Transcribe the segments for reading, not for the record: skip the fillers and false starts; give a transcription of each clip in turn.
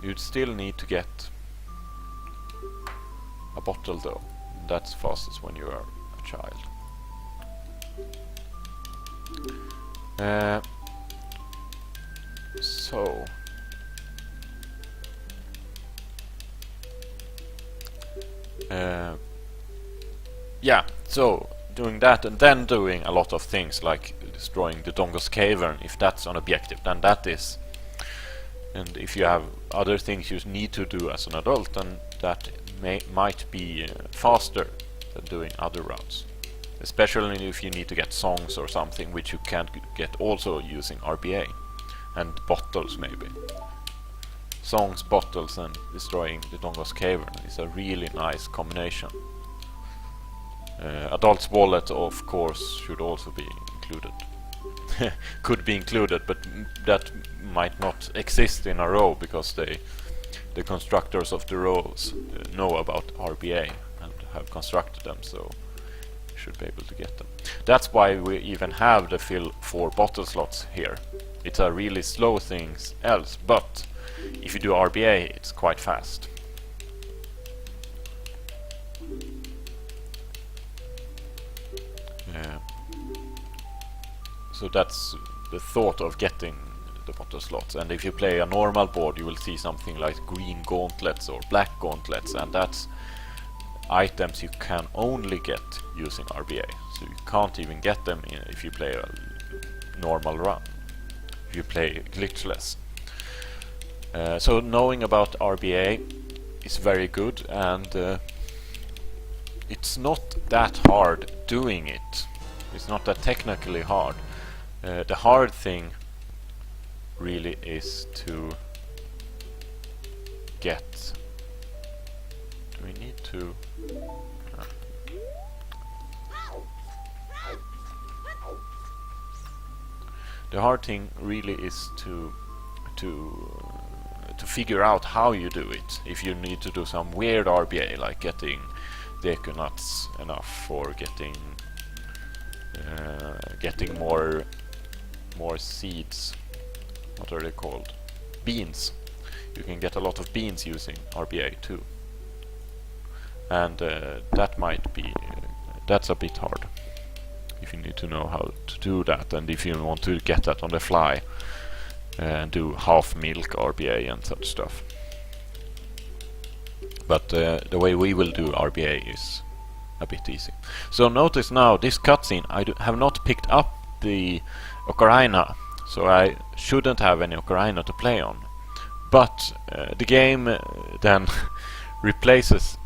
You'd still need to get a bottle though. That's fastest when you are a child. So yeah, so doing that and then doing a lot of things like destroying the Dongos cavern, if that's an objective, then that is. And if you have other things you need to do as an adult, then that might be faster than doing other routes. Especially if you need to get songs or something, which you can't get also using RBA. And bottles maybe. Songs, bottles and destroying the Dongos cavern is a really nice combination. Adult's wallet of course should also be included. Could be included, but that might not exist in a row because the constructors of the rows know about RBA and have constructed them, so you should be able to get them. That's why we even have the fill for bottle slots here. It's a really slow thing else, but if you do RBA it's quite fast. So that's the thought of getting the bottle slots. And if you play a normal board, you will see something like green gauntlets or black gauntlets, and that's items you can only get using RBA. So you can't even get them if you play a normal run, if you play glitchless. So knowing about RBA is very good, and it's not that hard doing it. It's not that technically hard. The hard thing really is to get... Do we need to... The hard thing really is to figure out how you do it. If you need to do some weird RBA, like getting deco nuts enough for getting more seeds. What are they called? Beans. You can get a lot of beans using RBA too, and that might be that's a bit hard if you need to know how to do that, and if you want to get that on the fly and do half milk RBA and such stuff. But the way we will do RBA is a bit easy. So notice now this cutscene, I have not picked up the ocarina, so I shouldn't have any ocarina to play on. But the game then replaces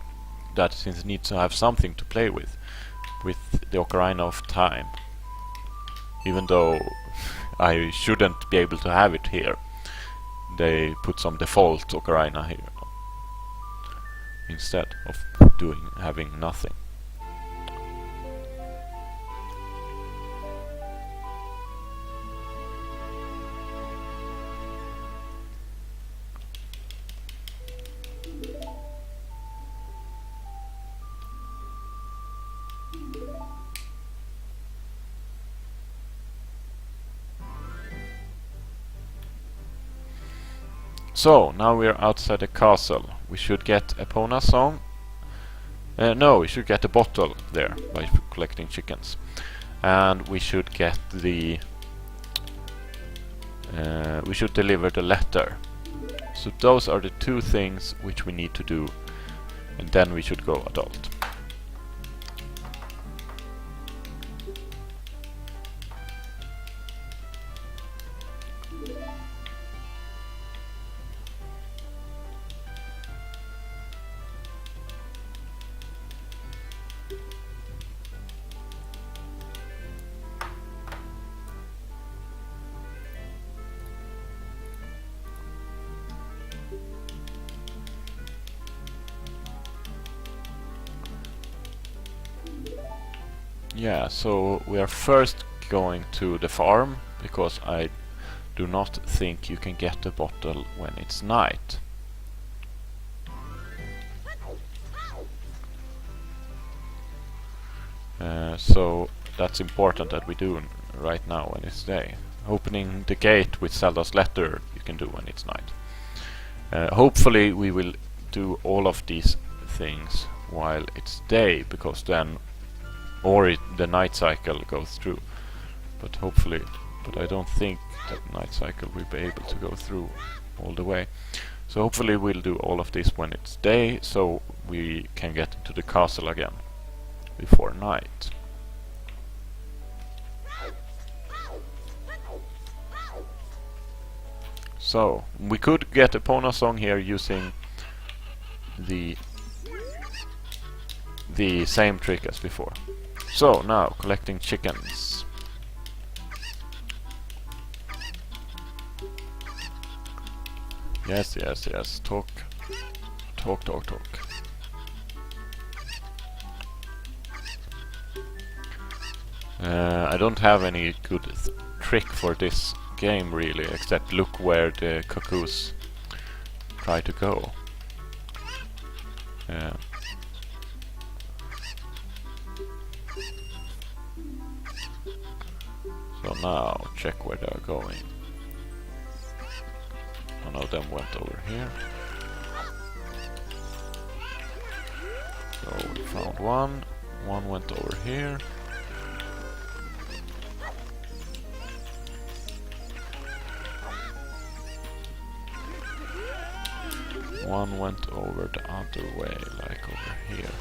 that, since it needs to have something to play with the ocarina of time. Even though I shouldn't be able to have it here, they put some default ocarina here instead of having nothing. So, now we are outside the castle. We should get Epona's song. No, we should get a bottle there by collecting chickens. And we should get the... we should deliver the letter. So those are the two things which we need to do. And then we should go adult. Yeah, so we are first going to the farm, because I do not think you can get the bottle when it's night. So that's important that we do right now when it's day. Opening the gate with Zelda's letter you can do when it's night. Hopefully we will do all of these things while it's day, because then, or the night cycle goes through. But hopefully, but I don't think that night cycle will be able to go through all the way. So hopefully we'll do all of this when it's day, so we can get into the castle again before night. So we could get Epona song here using the same trick as before. So now collecting chickens. Yes, yes, yes. Talk. Talk, talk, talk. I don't have any good trick for this game really, except look where the cuckoos try to go. So now check where they're going. One of them went over here. So we found one. One went over here. One went over the other way, like over here.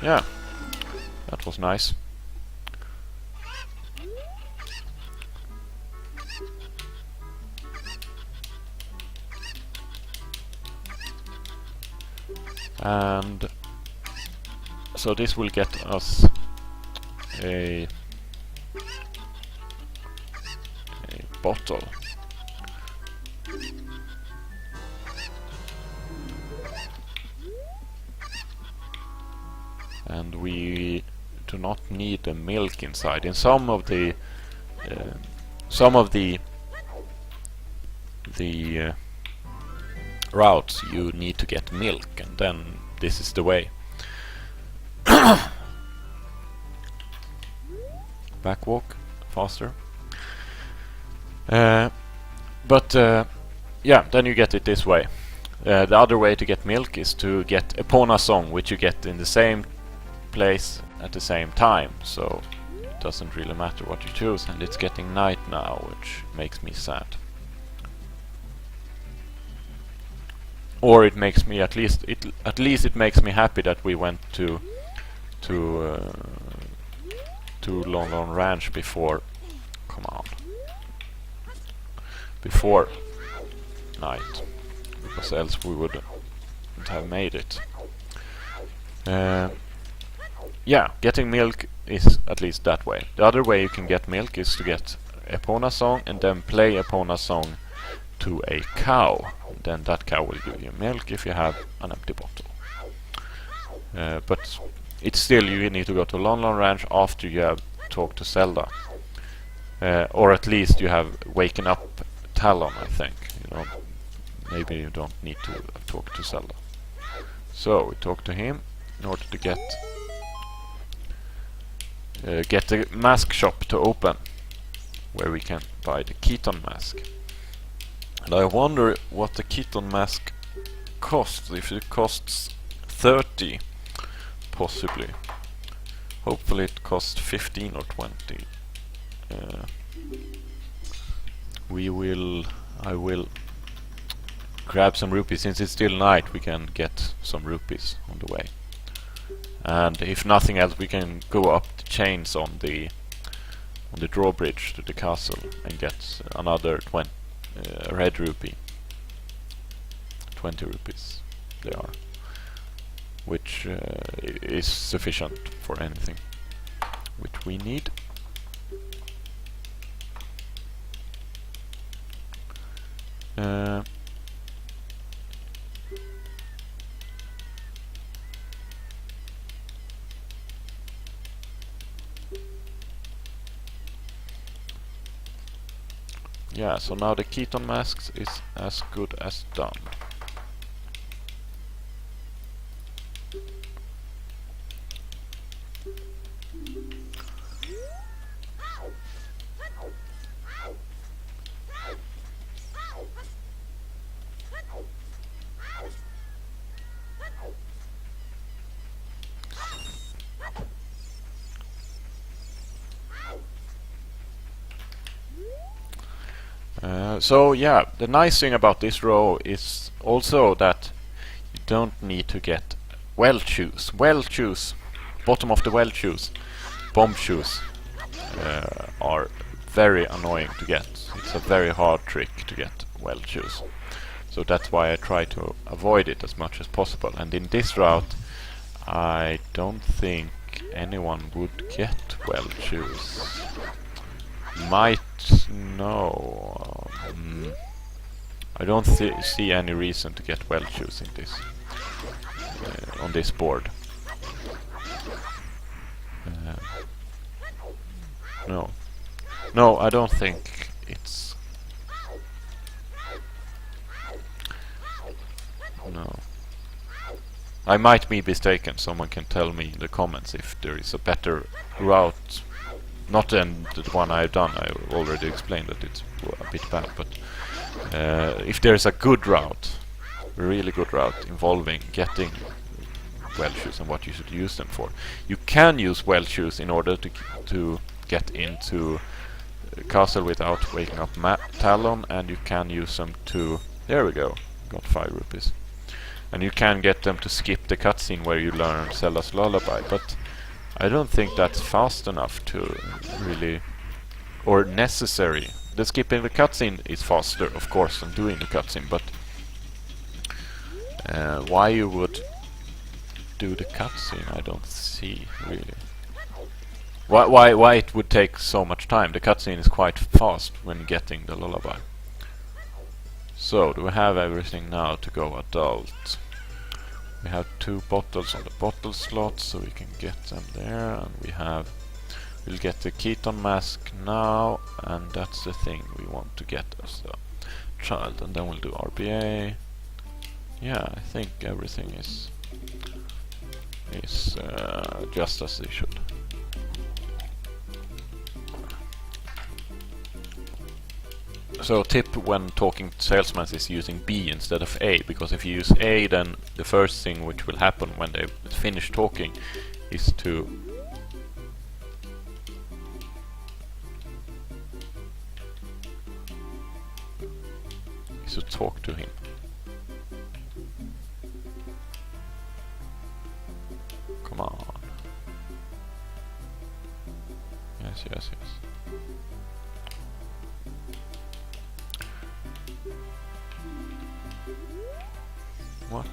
Yeah, that was nice. And so this will get us a bottle. And we do not need the milk inside. In some of the routes you need to get milk, and then this is the way. Backwalk faster. But yeah, then you get it this way. The other way to get milk is to get Epona song, which you get in the same place at the same time, so it doesn't really matter what you choose. And it's getting night now, which makes me sad. Or it makes me, at least it makes me happy that we went to Long Long Ranch before, come on, before night, because else we wouldn't have made it. Yeah, getting milk is at least that way. The other way you can get milk is to get Epona song and then play Epona song to a cow. Then that cow will give you milk if you have an empty bottle. But it's still, you need to go to Lon Lon Ranch after you have talked to Zelda. Or at least you have waken up Talon, I think. You know, maybe you don't need to talk to Zelda. So we talk to him in order to get the mask shop to open, where we can buy the Keaton Mask. And I wonder what the Keaton Mask costs, if it costs 30, possibly. Hopefully it costs 15 or 20. I will grab some rupees. Since it's still night, we can get some rupees on the way. And if nothing else, we can go up the chains on the drawbridge to the castle and get another 20 red rupee. 20 rupees they are, which is sufficient for anything which we need. Yeah, so now the Keaton Mask is as good as done. So yeah, the nice thing about this row is also that you don't need to get well chus. Well chus, bottom of the well chus, bomb chus are very annoying to get. It's a very hard trick to get well chus. So that's why I try to avoid it as much as possible. And in this route, I don't think anyone would get well chus. Might no. I don't see any reason to get well chus in this on this board. No, I don't think it's. No. I might be mistaken. Someone can tell me in the comments if there is a better route. Not than the one I've done. I already explained that it's a bit bad, but if there's a good route, a really good route involving getting well chus and what you should use them for. You can use well chus in order to get into castle without waking up Talon, and you can use them to. There we go. Got 5 rupees. And you can get them to skip the cutscene where you learn Zelda's Lullaby, but I don't think that's fast enough to really, or necessary. The skipping the cutscene is faster, of course, than doing the cutscene, but why you would do the cutscene, I don't see really. Why it would take so much time? The cutscene is quite fast when getting the lullaby. So, do we have everything now to go adult? We have 2 bottles on the bottle slot, so we can get them there, and we'll get the Keaton Mask now, and that's the thing we want to get as a child, and then we'll do RBA. Yeah, I think everything is just as they should. So tip when talking to salesmen is using B instead of A, because if you use A, then the first thing which will happen when they finish talking is to talk to him. Come on. Yes. What?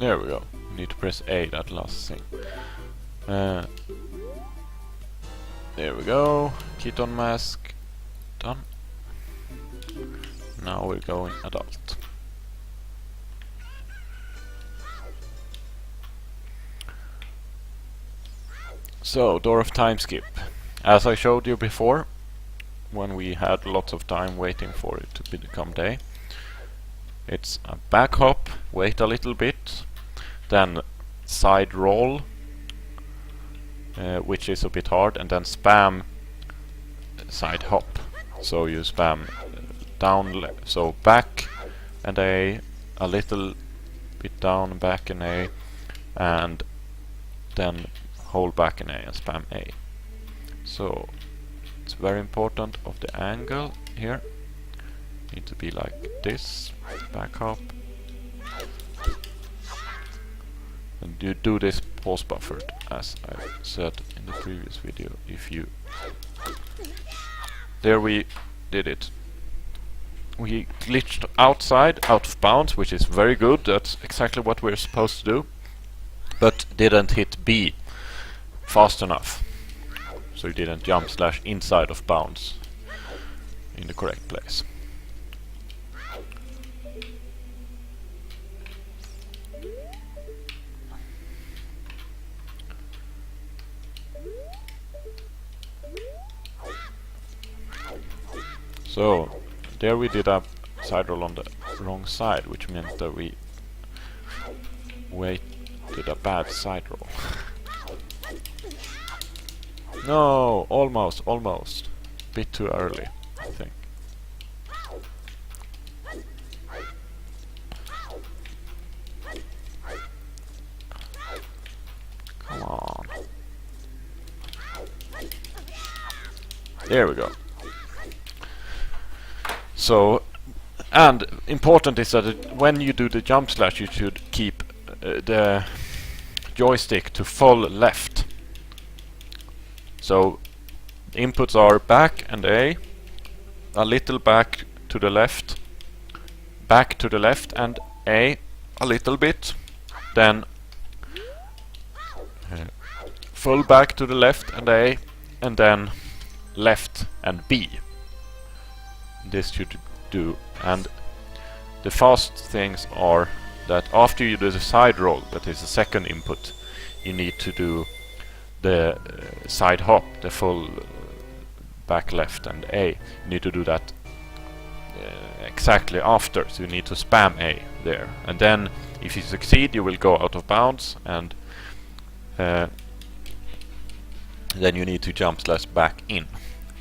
There we go. You need to press A, that last thing. There we go. Keaton Mask. Done. Now we're going adult. So, Door of Time skip. As I showed you before, when we had lots of time waiting for it to become day, it's a back hop, wait a little bit, then side roll, which is a bit hard, and then spam side hop. So you spam down, so back and A, a little bit down, back and A, and then hold back and A and spam A. So it's very important of the angle here. Need to be like this, back hop. And you do this pause buffered, as I said in the previous video. If you... There we did it. We glitched outside, out of bounds, which is very good. That's exactly what we're supposed to do. But didn't hit B fast enough. So you didn't jump / inside of bounds in the correct place. So there we did a side roll on the wrong side, which meant that we waited a bad side roll. No, almost. Bit too early, I think. Come on. There we go. So, and important is that when you do the jump slash, you should keep the joystick to full left. So inputs are back and A, a little back to the left and A, a little bit, then full back to the left and A, and then left and B. This should do. And the fast things are that after you do the side roll, that is the second input, you need to do the side hop, the full back left and A. You need to do that exactly after, so you need to spam A there. And then if you succeed, you will go out of bounds, and then you need to jump slash back in.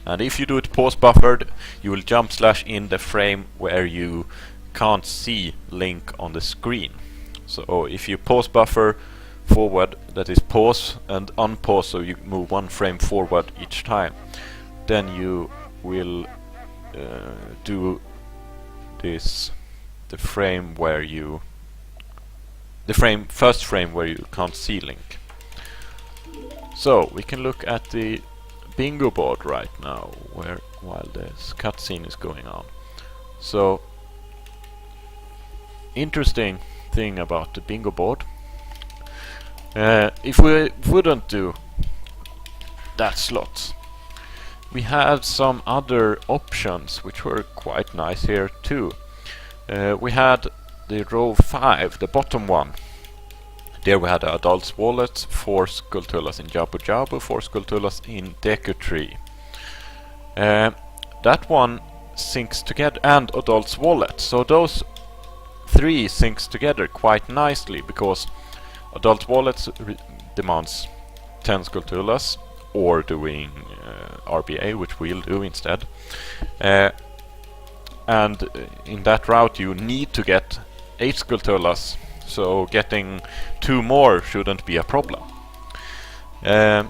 And if you do it pause buffered, you will jump slash in the frame where you can't see Link on the screen. So if you pause buffer forward, that is pause and unpause, so you move one frame forward each time, then you will do this, the first frame where you can't see Link. So we can look at the bingo board right now, while this cutscene is going on. So, interesting thing about the bingo board. If we wouldn't do that slot, we had some other options which were quite nice here too. We had the row 5, the bottom one. There we had Adult's Wallet, 4 Skulltulas in Jabu Jabu, 4 Skulltulas in Deku Tree. That one syncs together, and Adult's Wallet. So those 3 syncs together quite nicely, because Adult's Wallet demands 10 Skulltulas, or doing RBA, which we'll do instead. And in that route you need to get 8 Skulltulas, so getting 2 more shouldn't be a problem. The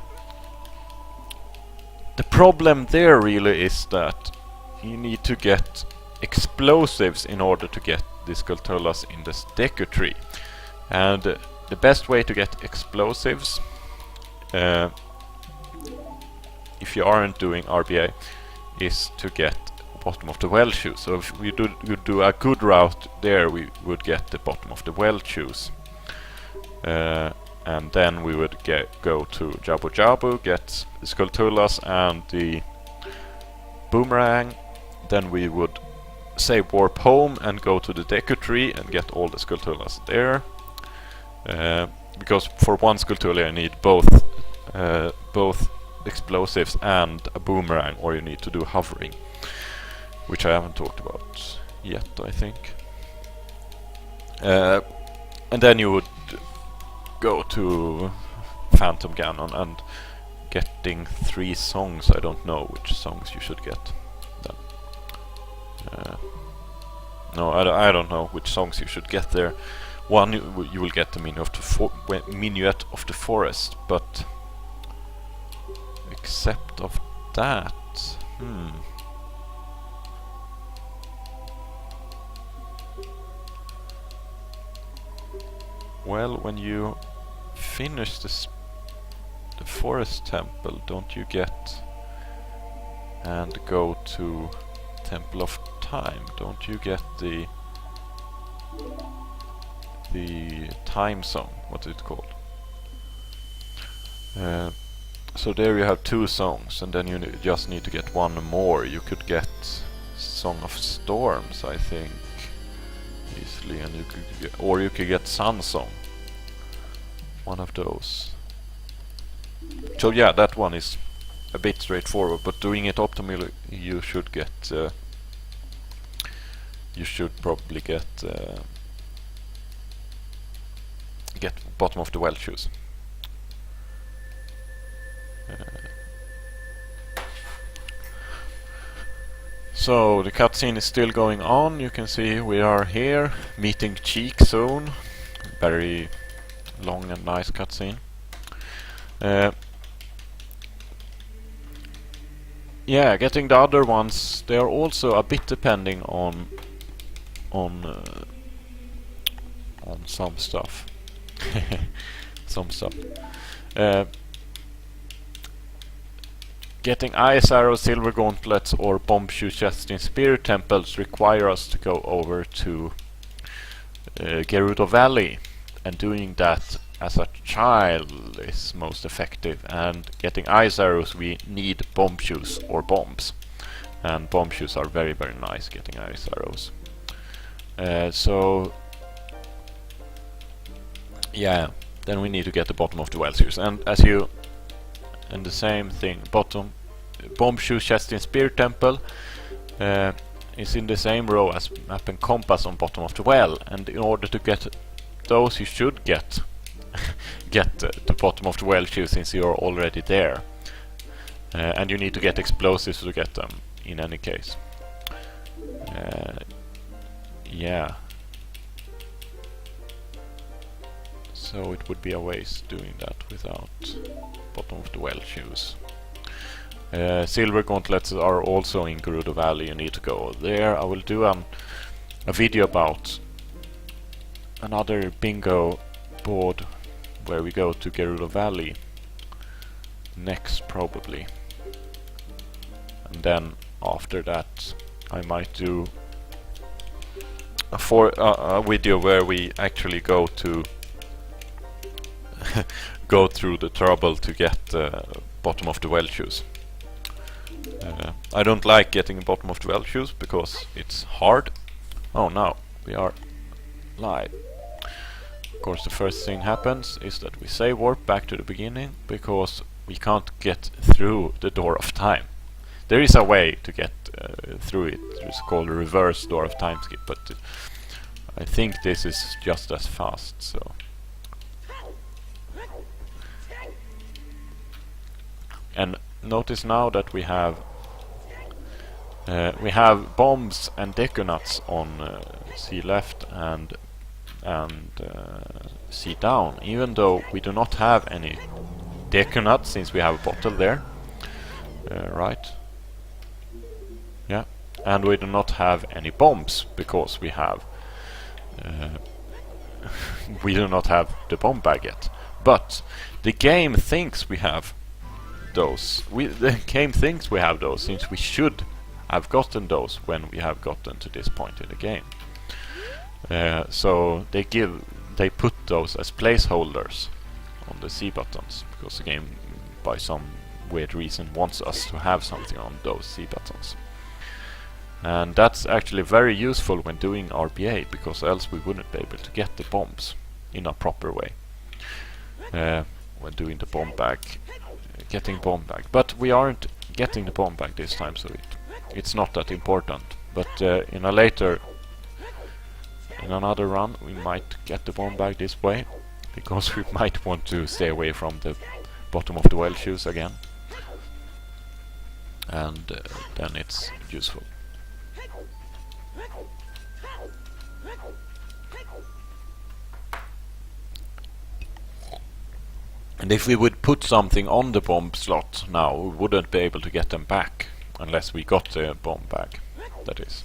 problem there really is that you need to get explosives in order to get the Skulltulas in this Deku Tree. And the best way to get explosives, if you aren't doing RBA, is to get bottom of the well shoes. So if we do a good route there, we would get the bottom of the well shoes, and then we would go to Jabu Jabu, get the Skulltulas and the boomerang. Then we would save warp home and go to the Deku Tree and get all the Skulltulas there, because for one Skulltula you need both explosives and a boomerang, or you need to do hovering, which I haven't talked about yet, I think. And then you would go to Phantom Ganon and getting 3 songs. I don't know which songs you should get then. No, I don't know which songs you should get there. One, you will get the Minuet of the Forest, but except of that, well, when you finish the forest temple, don't you get and go to Temple of Time? Don't you get the time song? What is it called? So there you have 2 songs, and then you just need to get 1 more. You could get Song of Storms, I think, easily, and you could get Sun Song. One of those. So yeah, that one is a bit straightforward, but doing it optimally, you should get you should probably get bottom of the well chus. So the cutscene is still going on. You can see we are here meeting Cheek soon. Very long and nice cutscene. Yeah, getting the other ones, they are also a bit depending on some stuff. Some stuff. Getting ice arrows, silver gauntlets, or bomb shoe chests in spirit temples require us to go over to Gerudo Valley, and doing that as a child is most effective. And getting ice arrows, we need bomb shoes or bombs, and bomb shoes are very, very nice getting ice arrows. So yeah, then we need to get the bottom of the well shoes, and the same thing, bomb shoe chest in spirit temple is in the same row as map and compass on bottom of the well, and in order to get those you should get the bottom of the well shoes, since you're already there, and you need to get explosives to get them in any case. Yeah, so it would be a waste doing that without bottom of the well shoes. Silver gauntlets are also in Gerudo Valley. You need to go there. I will do a video about another bingo board where we go to Gerudo Valley next, probably, and then after that I might do a video where we actually go to go through the trouble to get bottom of the well shoes. I don't like getting bottom of the well shoes because it's hard. Oh, now we are live. Of course, the first thing happens is that we save warp back to the beginning because we can't get through the door of time. There is a way to get through it. It's called a reverse door of time skip, but I think this is just as fast. So. And notice now that we have bombs and deconuts on C left and C down, even though we do not have any deconuts since we have a bottle there, right? Yeah, and we do not have any bombs because we have we do not have the bomb bag yet. But the game thinks we have those. The game thinks we have those, since we should have gotten those when we have gotten to this point in the game. So they put those as placeholders on the C buttons because the game, by some weird reason, wants us to have something on those C buttons. And that's actually very useful when doing RPA, because else we wouldn't be able to get the bombs in a proper way when doing the bomb bag. Getting bomb bag, but we aren't getting the bomb bag this time, so it's not that important. But in another run we might get the bomb bag this way, because we might want to stay away from the bottom of the well shoes again, and then it's useful. And if we would put something on the bomb slot now, we wouldn't be able to get them back unless we got the bomb bag, that is.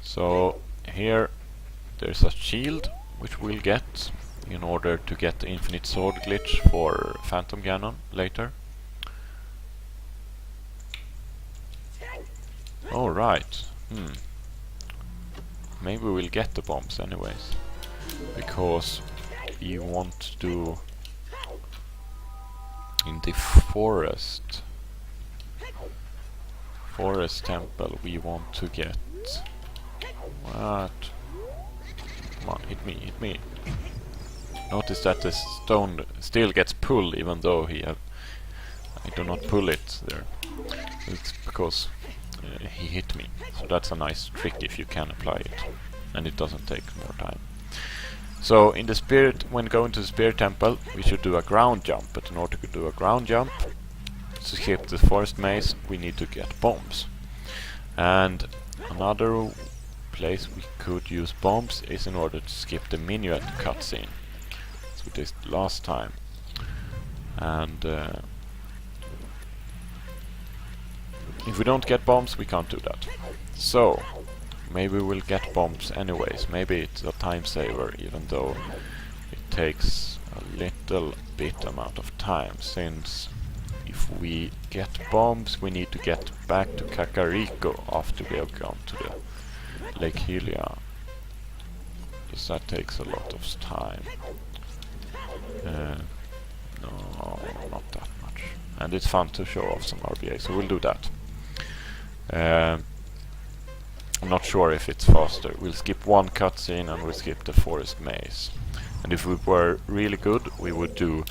So here there's a shield which we'll get in order to get the infinite sword glitch for Phantom Ganon later. Oh, right. Maybe we'll get the bombs anyways, because we want to in the forest temple we want to get what? Come on, hit me. Notice that the stone still gets pulled even though I do not pull it there. It's because he hit me. So that's a nice trick if you can apply it, and it doesn't take more time. So in the spirit, when going to the spirit temple, we should do a ground jump. But in order to do a ground jump, to skip the forest maze, we need to get bombs. And another place we could use bombs is in order to skip the minuet cutscene. That's what we did last time. And if we don't get bombs, we can't do that. So maybe we'll get bombs anyways. Maybe it's a time saver, even though it takes a little bit amount of time, since if we get bombs we need to get back to Kakariko after we have gone to the Lake Hylia, because that takes a lot of time. No, not that much. And it's fun to show off some RBA, so we'll do that. I'm not sure if it's faster. We'll skip one cutscene and we'll skip the forest maze. And if we were really good, we would do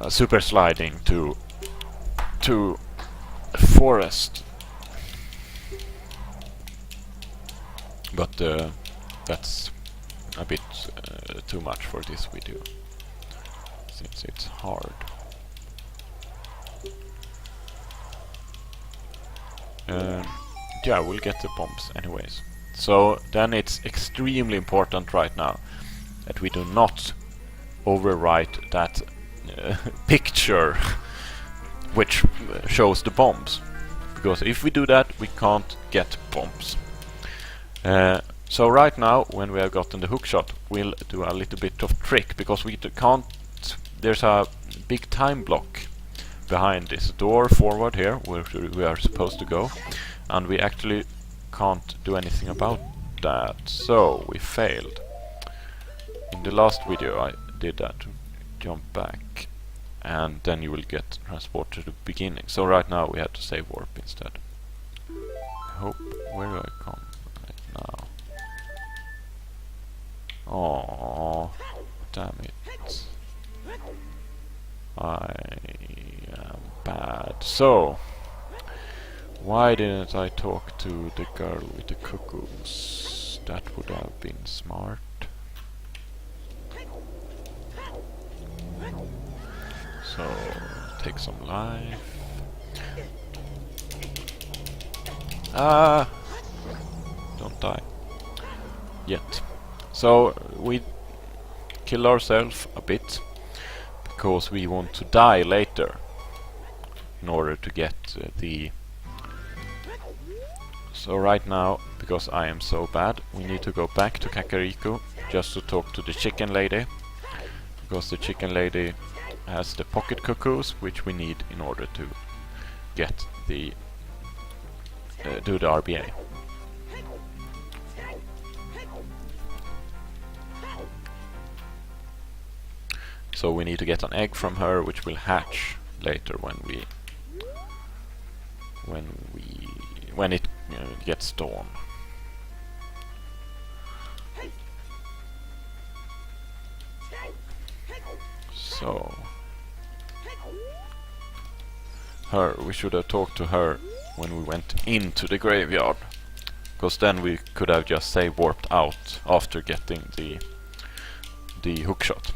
super sliding to forest. But that's a bit too much for this video, since it's hard. Yeah, we'll get the bombs anyways. So then it's extremely important right now that we do not overwrite that picture which shows the bombs, because if we do that we can't get bombs. So right now, when we have gotten the hookshot, we'll do a little bit of trick, because we can't. There's a big time block behind this door forward here where we are supposed to go, and we actually can't do anything about that, so we failed. In the last video I did that, jump back, and then you will get transported to the beginning. So right now we have to save warp instead. I hope, where do I come right now? Oh, damn it. I am bad. So, why didn't I talk to the girl with the cuckoos? That would have been smart. So, take some life. Ah! Don't die. Yet. So, we kill ourselves a bit, because we want to die later in order to get the... So right now, because I am so bad, we need to go back to Kakariko just to talk to the chicken lady, because the chicken lady has the pocket cuckoos, which we need in order to get the do the RBA. So we need to get an egg from her, which will hatch later when it gets dawn. So we should have talked to her when we went into the graveyard, because then we could have just say warped out after getting the hookshot.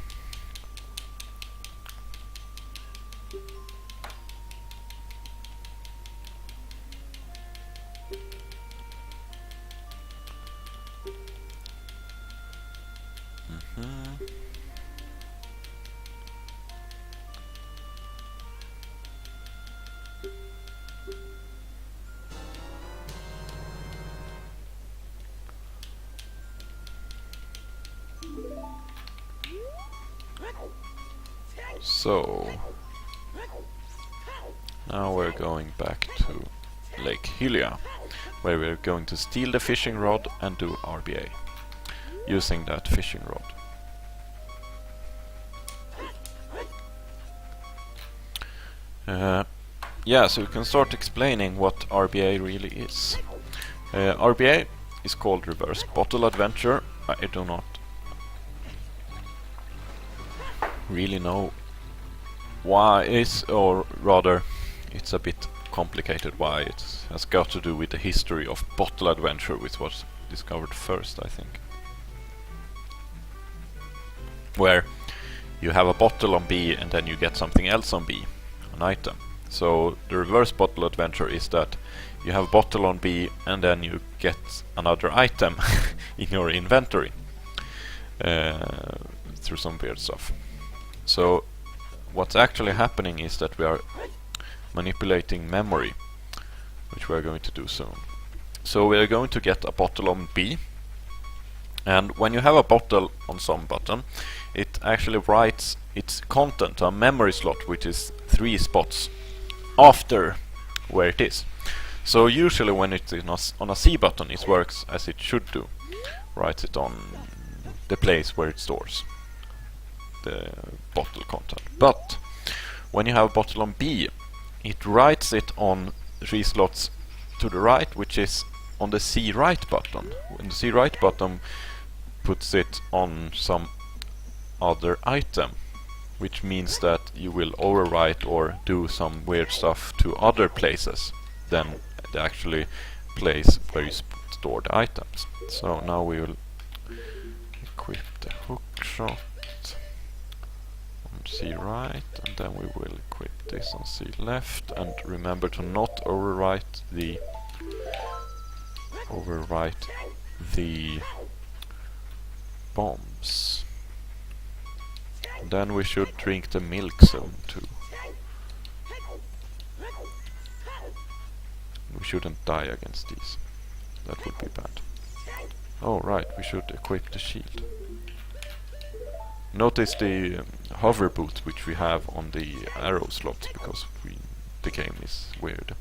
So now we're going back to Lake Hylia, where we're going to steal the fishing rod and do RBA using that fishing rod. Yeah, so we can start explaining what RBA really is. RBA is called Reverse Bottle Adventure. I do not really know why is, or rather it's a bit complicated why. It has got to do with the history of bottle adventure, which was discovered first, I think. Where you have a bottle on B and then you get something else on B, an item. So the reverse bottle adventure is that you have a bottle on B and then you get another item in your inventory through some weird stuff. So what's actually happening is that we are manipulating memory, which we are going to do soon. So we are going to get a bottle on B, and when you have a bottle on some button, it actually writes its content to a memory slot, which is 3 spots after where it is. So usually when it is on a C button, it works as it should do. Writes it on the place where it stores the bottle content. But when you have a bottle on B, it writes it on 3 slots to the right, which is on the C right button. When the C right button puts it on some other item, which means that you will overwrite or do some weird stuff to other places than the actually place where you store the items. So now we will equip the hookshot on C right, and then we will equip this on C left, and remember to not overwrite the bombs. Then we should drink the milk soon too. We shouldn't die against these. That would be bad. Oh right, we should equip the shield. Notice the hover boot which we have on the arrow slot, because the game is weird.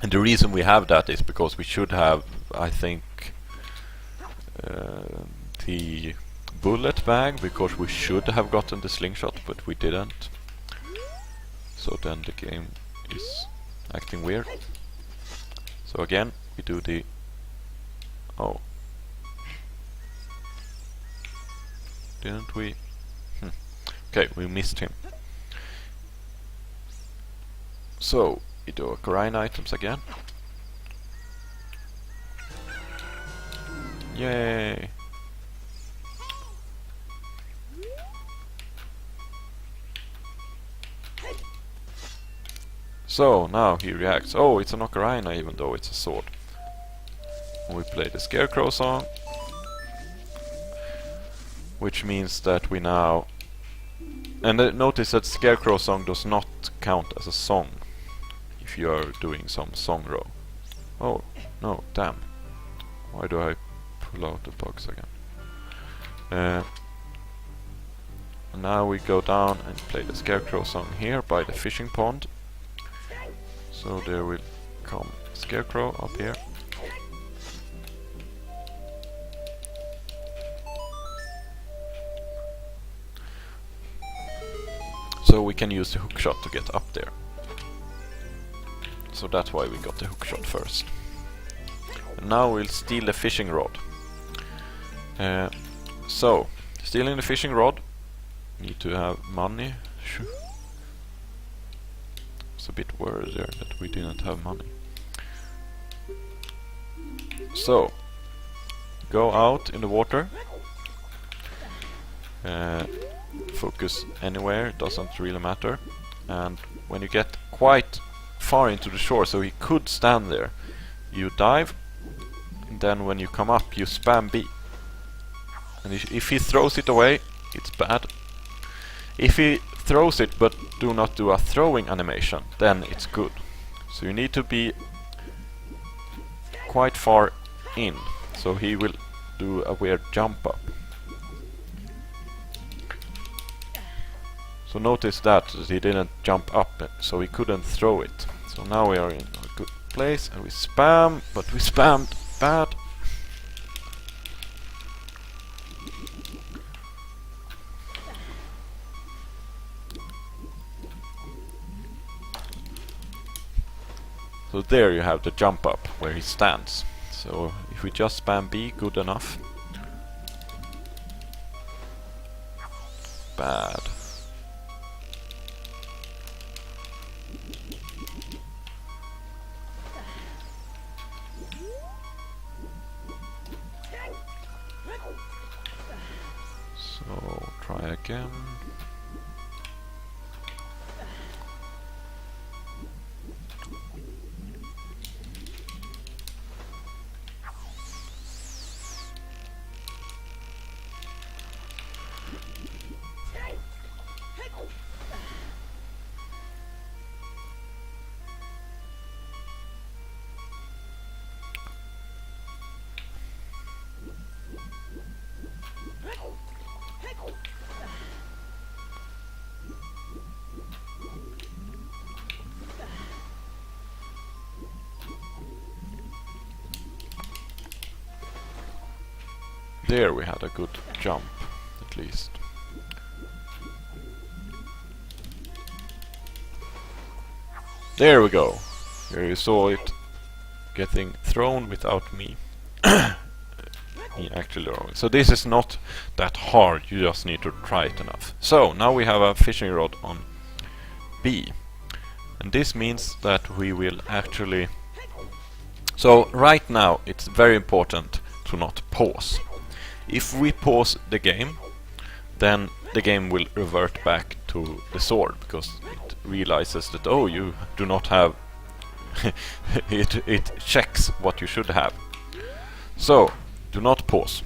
And the reason we have that is because we should have, I think, the bullet bag, because we should have gotten the slingshot, but we didn't. So then the game is acting weird. So again, we do the... Oh. Didn't we? Okay, we missed him. So, we do ocarina items again. Yay! So, now he reacts. Oh, it's an ocarina even though it's a sword. We play the Scarecrow song, which means that we now... And notice that Scarecrow song does not count as a song if you are doing some song row. Oh, no, damn. Why do I pull out the bugs again? Now we go down and play the Scarecrow song here by the fishing pond. So there will come Scarecrow up here. So we can use the hookshot to get up there. So that's why we got the hookshot first. And now we'll steal the fishing rod. So, stealing the fishing rod, need to have money. It's a bit worried there that we didn't have money. So, go out in the water. Focus anywhere, doesn't really matter. And when you get quite far into the shore, so he could stand there, you dive, and then when you come up you spam B. And if he throws it away, it's bad. If he throws it but do not do a throwing animation, then it's good. So you need to be quite far in, so he will do a weird jump up. So notice that he didn't jump up, so he couldn't throw it. So now we are in a good place, and we spam, but we spammed bad. So there you have the jump up where he stands. So if we just spam B, good enough. Bad. again. There we had a good jump, at least. There we go. Here you saw it getting thrown without me actually throwing. So this is not that hard, you just need to try it enough. So now we have a fishing rod on B. And this means that we will actually... So right now it's very important to not pause. If we pause the game, then the game will revert back to the sword, because it realizes that, oh, you do not have it checks what you should have. So do not pause.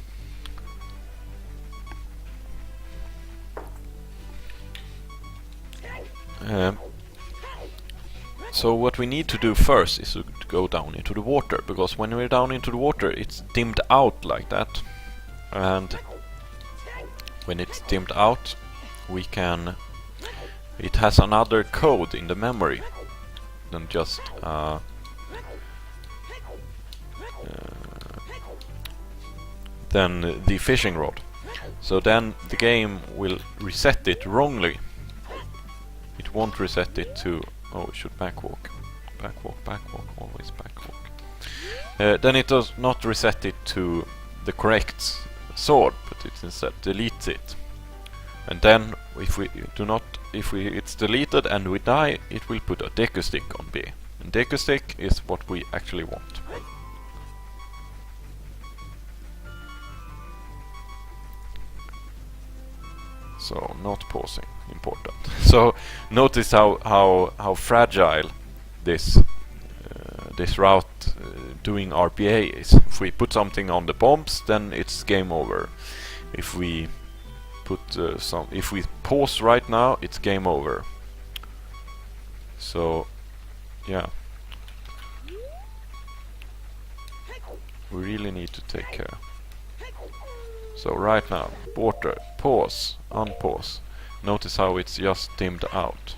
So what we need to do first is to go down into the water, because when we're down into the water it's dimmed out like that. And when it's dimmed out, we can... It has another code in the memory than just than the fishing rod. So then the game will reset it wrongly. It won't reset it to... Oh, it should backwalk. Backwalk, backwalk, always backwalk. Then it does not reset it to the correct sword, but it instead deletes it. And then if it's deleted and we die, it will put a deku stick on B. And deku stick is what we actually want. So not pausing, important. So notice how fragile this route doing RPA is. If we put something on the bombs, then it's game over. If we put if we pause right now, it's game over. So yeah, we really need to take care. So right now, water, pause, unpause. Notice how it's just dimmed out.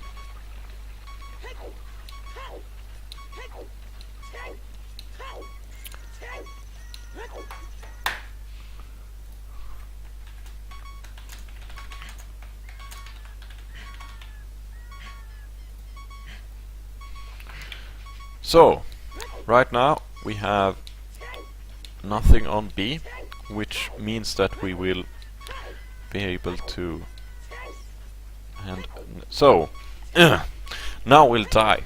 So, right now we have nothing on B, which means that we will be able to... And so, now we'll die.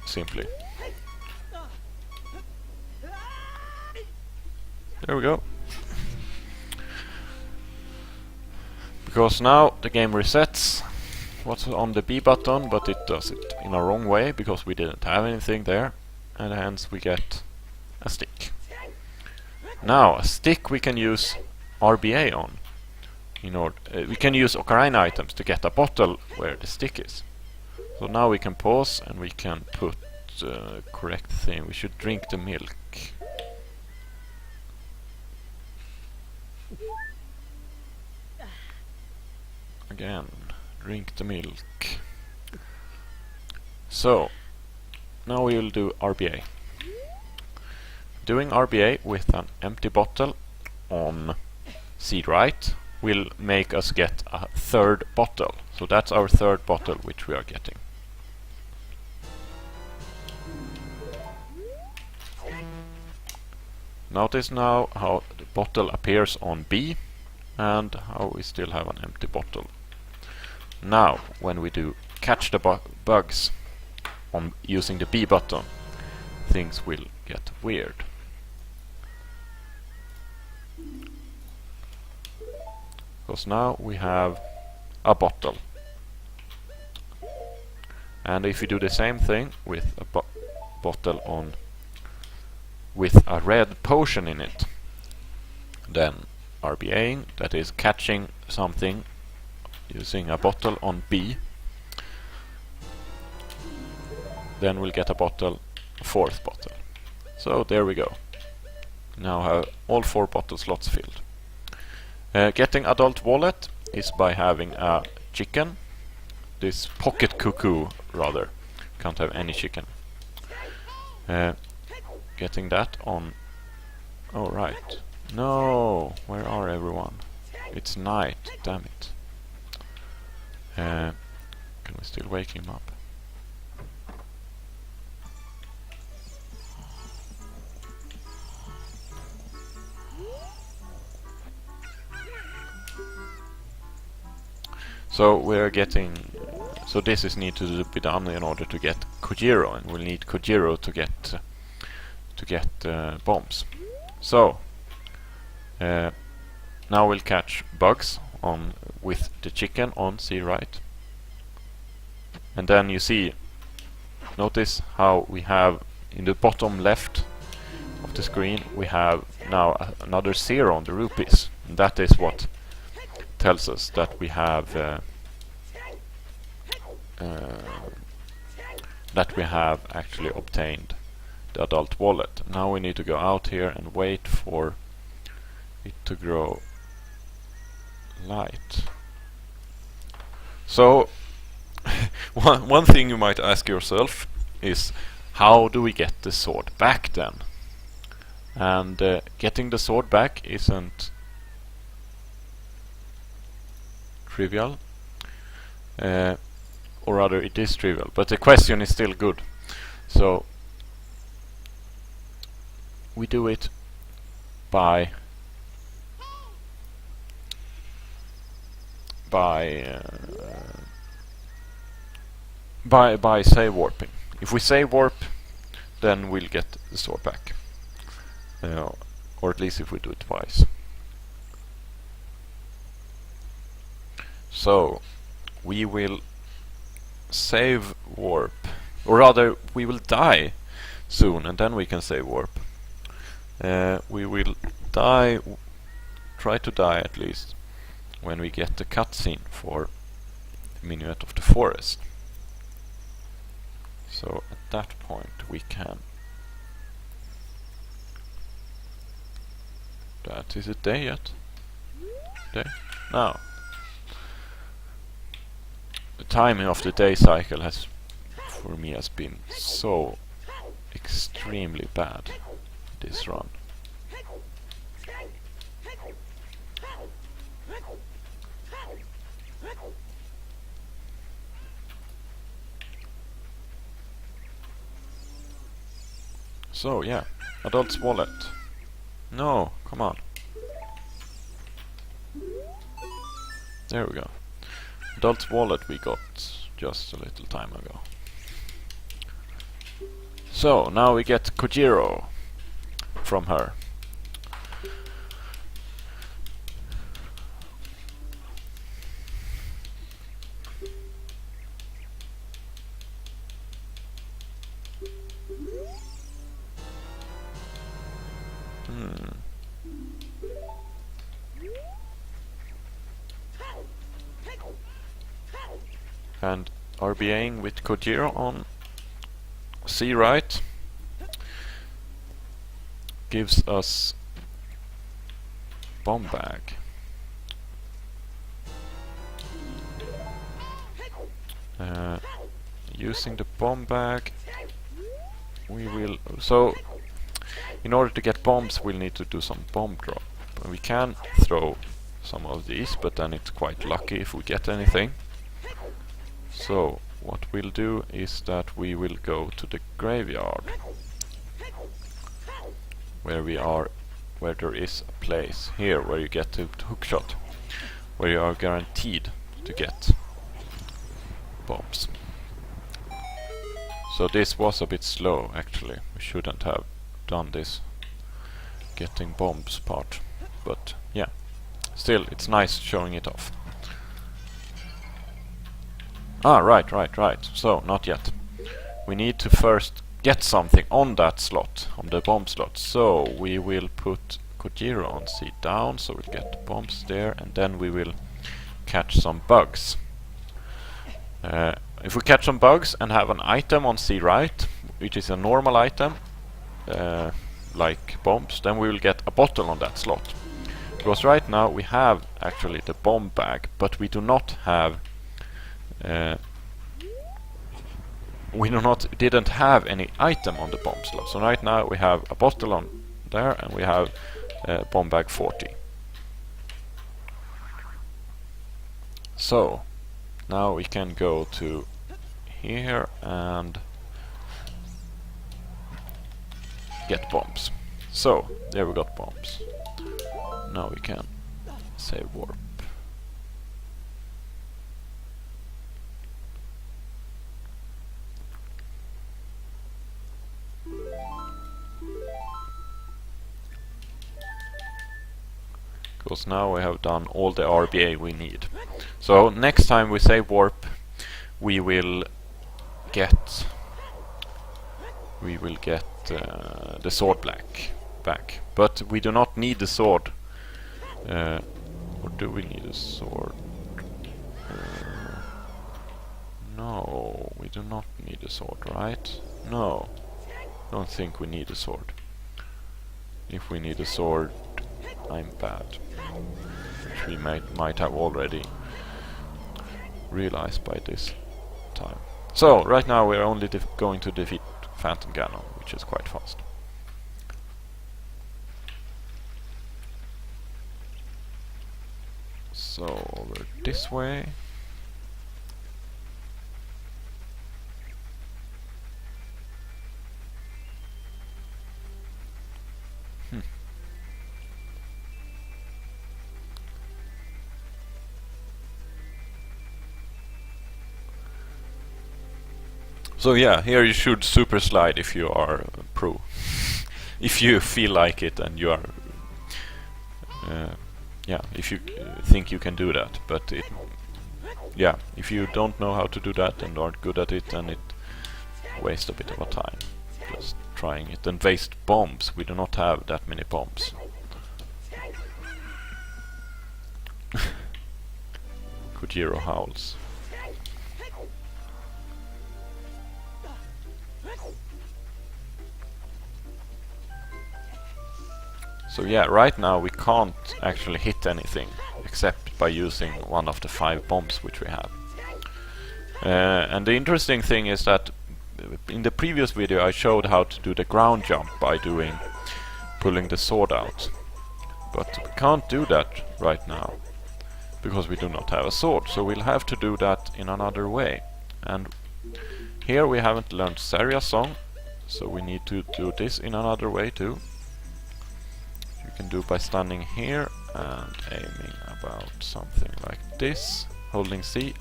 Simply. There we go. Because now the game resets what's on the B button, but it does it in a wrong way because we didn't have anything there, and hence we get a stick. Now a stick we can use RBA on. In order, we can use Ocarina items to get a bottle where the stick is. So now we can pause and we can put correct thing. We should drink the milk. Again, drink the milk. So now we will do RBA. Doing RBA with an empty bottle on seed right will make us get a third bottle. So that's our third bottle which we are getting. Notice now how the bottle appears on B and how we still have an empty bottle. Now when we do catch the bugs on using the B button, things will get weird. because now we have a bottle. And if you do the same thing with a bottle on with a red potion in it, then RBAing, that is catching something using a bottle on B, then we'll get a bottle, a fourth bottle. So there we go. Now have all 4 bottle slots filled. Getting adult wallet is by having a chicken. This pocket cuckoo, rather. Can't have any chicken. Getting that on... Oh, right. No! Where are everyone? It's night, damn it. Can we still wake him up? So we're getting... So this is need to be done in order to get Kojiro, and we'll need Kojiro to get bombs. So now we'll catch bugs on with the chicken on C, right? And then you see, notice how we have in the bottom left of the screen we have now another 0 on the rupees, and that is what tells us that we have actually obtained the adult wallet. Now we need to go out here and wait for it to grow light. So one thing you might ask yourself is, how do we get the sword back then? And getting the sword back isn't trivial, or rather it is trivial, but the question is still good. So we do it by save warping. If we save warp, then we'll get the sword back, or at least if we do it twice. So we will save warp, or rather we will die soon, and then we can save warp. We will die, try to die at least, when we get the cutscene for the Minuet of the Forest. So at that point we can... Is it day yet? Day? No. The timing of the day cycle has, for me, has been so extremely bad this run. So yeah, adult's wallet. No, come on. There we go. Adult's wallet we got just a little time ago. So now we get Kojiro from her. And RBAing with Kojiro on C right gives us bomb bag. Using the bomb bag we will... So in order to get bombs we'll need to do some bomb drop. We can throw some of these, but then it's quite lucky if we get anything. So what we'll do is that we will go to the graveyard where there is a place here where you get to hookshot, where you are guaranteed to get bombs. So this was a bit slow actually. We shouldn't have done this getting bombs part, but yeah, still, it's nice showing it off. Ah, right. So, not yet. We need to first get something on that slot, on the bomb slot. So, we will put Kojiro on C down, so we'll get bombs there, and then we will catch some bugs. If we catch some bugs and have an item on C right, which is a normal item, like bombs, then we will get a bottle on that slot. Because right now we have actually the bomb bag, but we do not have didn't have any item on the bomb slot. So right now we have a bottle on there, and we have bomb bag 40. So now we can go to here and get bombs. So there we got bombs. Now we can save warp. Because now we have done all the RBA we need. So next time we save warp, we will get the sword back. But we do not need the sword. Or do we need a sword? No, we do not need a sword, right? No, don't think we need a sword. If we need a sword, I'm bad. Which we might have already realized by this time. So, right now we're only going to defeat Phantom Ganon, which is quite fast. So, over this way. So yeah, here you should super slide if you are a pro. If you feel like it and you are... yeah, if you think you can do that. But yeah, if you don't know how to do that and aren't good at it, then it wastes a bit of a time just trying it. And waste bombs. We do not have that many bombs. Kojiro howls. So yeah, right now we can't actually hit anything except by using one of the 5 bombs which we have. And the interesting thing is that in the previous video I showed how to do the ground jump by pulling the sword out. But we can't do that right now because we do not have a sword, so we'll have to do that in another way. And here we haven't learned Saria's song, so we need to do this in another way too. You can do by standing here and aiming about something like this, holding C,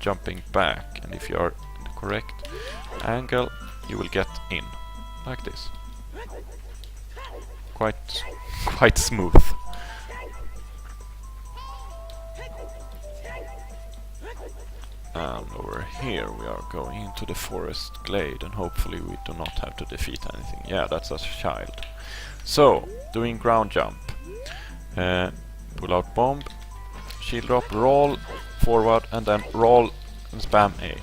jumping back, and if you are in the correct angle you will get in, like this. Quite smooth. And over here we are going into the forest glade, and hopefully we do not have to defeat anything. Yeah, that's a child. So, doing ground jump. Pull out bomb, shield drop, roll forward, and then roll and spam A.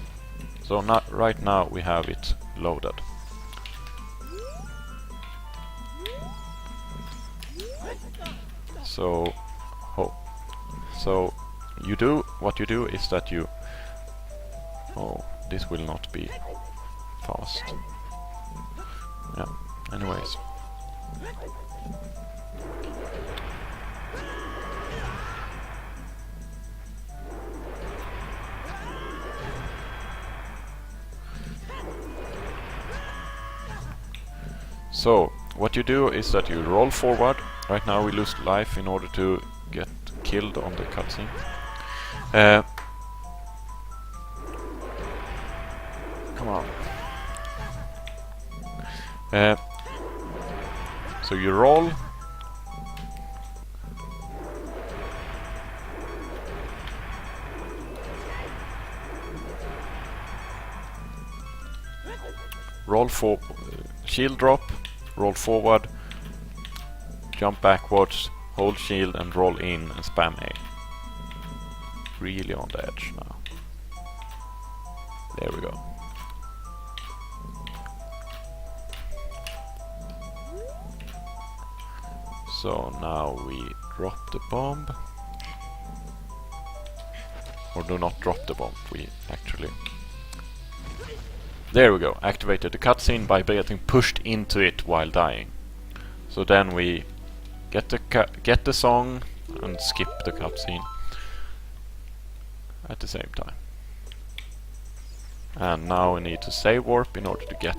So right now we have it loaded. So, what you do is that you... Oh, this will not be fast. Yeah, anyways. So, what you do is that you roll forward. Right now we lose life in order to get killed on the cutscene. Come on. So you roll. shield drop, roll forward, jump backwards, hold shield and roll in and spam A. Really on the edge now. There we go. So now we drop the bomb. Or do not drop the bomb, we actually... There we go, activated the cutscene by getting pushed into it while dying. So then we get the song and skip the cutscene at the same time. And now we need to save warp in order to get